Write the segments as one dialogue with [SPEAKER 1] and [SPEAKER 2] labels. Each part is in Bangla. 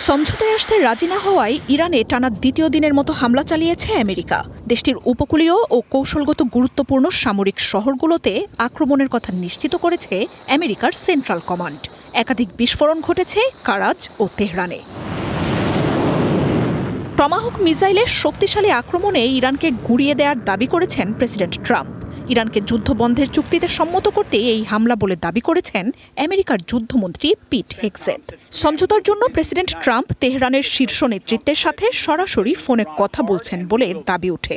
[SPEAKER 1] সমঝোতায় আসতে রাজি না হওয়ায় ইরানে টানা দ্বিতীয় দিনের মতো হামলা চালিয়েছে আমেরিকা। দেশটির উপকূলীয় ও কৌশলগত গুরুত্বপূর্ণ সামরিক শহরগুলোতে আক্রমণের কথা নিশ্চিত করেছে আমেরিকার সেন্ট্রাল কমান্ড। একাধিক বিস্ফোরণ ঘটেছে কারাজ ও তেহরানে। টমাহক মিসাইলের শক্তিশালী আক্রমণে ইরানকে গুঁড়িয়ে দেওয়ার দাবি করেছেন প্রেসিডেন্ট ট্রাম্প। ইরানকে যুদ্ধবন্ধের চুক্তিতে সম্মত করতে এই হামলা বলে দাবি করেছেন আমেরিকার যুদ্ধমন্ত্রী পিট হেগসেট। সমঝোতার জন্য প্রেসিডেন্ট ট্রাম্প তেহরানের শীর্ষ নেতৃত্বের সাথে সরাসরি ফোনে কথা বলছেন বলে দাবি ওঠে।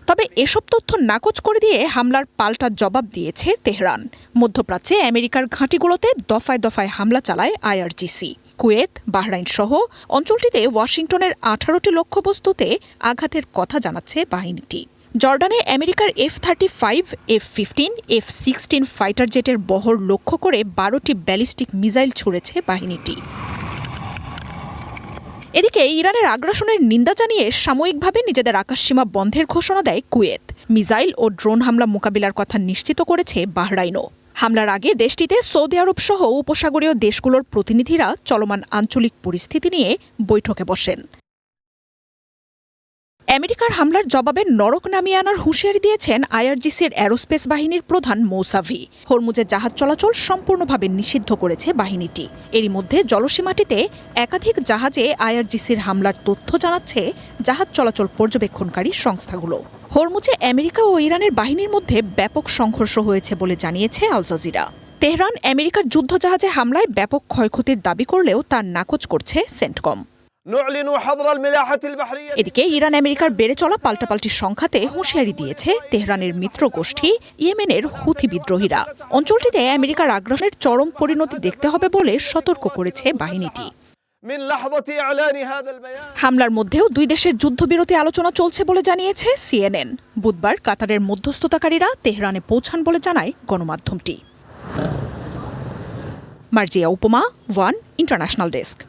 [SPEAKER 1] তবে এসব তথ্য নাকচ করে দিয়ে হামলার পাল্টা জবাব দিয়েছে তেহরান। মধ্যপ্রাচ্যে আমেরিকার ঘাঁটিগুলোতে দফায় দফায় হামলা চালায় আইআরজিসি। কুয়েত, বাহরাইন সহ অঞ্চলটিতে ওয়াশিংটনের 18টি লক্ষ্যবস্তুতে আঘাতের কথা জানাচ্ছে বাহিনীটি। জর্ডানে আমেরিকার F-35, F-15, F-16 ফাইটার জেটের বহর লক্ষ্য করে 12টি ব্যালিস্টিক মিসাইল ছুড়েছে বাহিনীটি। এদিকে ইরানের আগ্রাসনের নিন্দা জানিয়ে সাময়িকভাবে নিজেদের আকাশসীমা বন্ধের ঘোষণা দেয় কুয়েত। মিসাইল ও ড্রোন হামলা মোকাবিলার কথা নিশ্চিত করেছে বাহরাইনও। হামলার আগে দেশটিতে সৌদি আরব সহ উপসাগরীয় দেশগুলোর প্রতিনিধিরা চলমান আঞ্চলিক পরিস্থিতি নিয়ে বৈঠকে বসেন। আমেরিকার হামলার জবাবে নরক নামিয়ে আনার হুঁশিয়ারি দিয়েছেন আইআরজিসির অ্যারোস্পেস বাহিনীর প্রধান মৌসাভি। হরমুজে জাহাজ চলাচল সম্পূর্ণভাবে নিষিদ্ধ করেছে বাহিনীটি। এরই মধ্যে জলসীমাটিতে একাধিক জাহাজে আইআরজিসির হামলার তথ্য জানাচ্ছে জাহাজ চলাচল পর্যবেক্ষণকারী সংস্থাগুলো। হরমুজে আমেরিকা ও ইরানের বাহিনীর মধ্যে ব্যাপক সংঘর্ষ হয়েছে বলে জানিয়েছে আল জাজিরা। তেহরান আমেরিকার যুদ্ধজাহাজে হামলায় ব্যাপক ক্ষয়ক্ষতির দাবি করলেও তার নাকচ করছে সেন্টকম। এদিকে ইরান আমেরিকার বেড়ে চলা পাল্টাপাল্টি সংঘাতে হুঁশিয়ারি দিয়েছে তেহরানের মিত্র গোষ্ঠী ইয়েমেনের হুথি বিদ্রোহীরা। অঞ্চলটিতে আমেরিকার আগ্রাসনের চরম পরিণতি দেখতে হবে বলে সতর্ক করেছে বাহিনীটি। হামলার মধ্যেও দুই দেশের যুদ্ধবিরতি আলোচনা চলছে বলে জানিয়েছে CNN। বুধবার কাতারের মধ্যস্থতাকারীরা তেহরানে পৌঁছান বলে জানায় গণমাধ্যমটি। মার্জিয়া উপমা, ওয়ান ইন্টারন্যাশনাল ডেস্ক।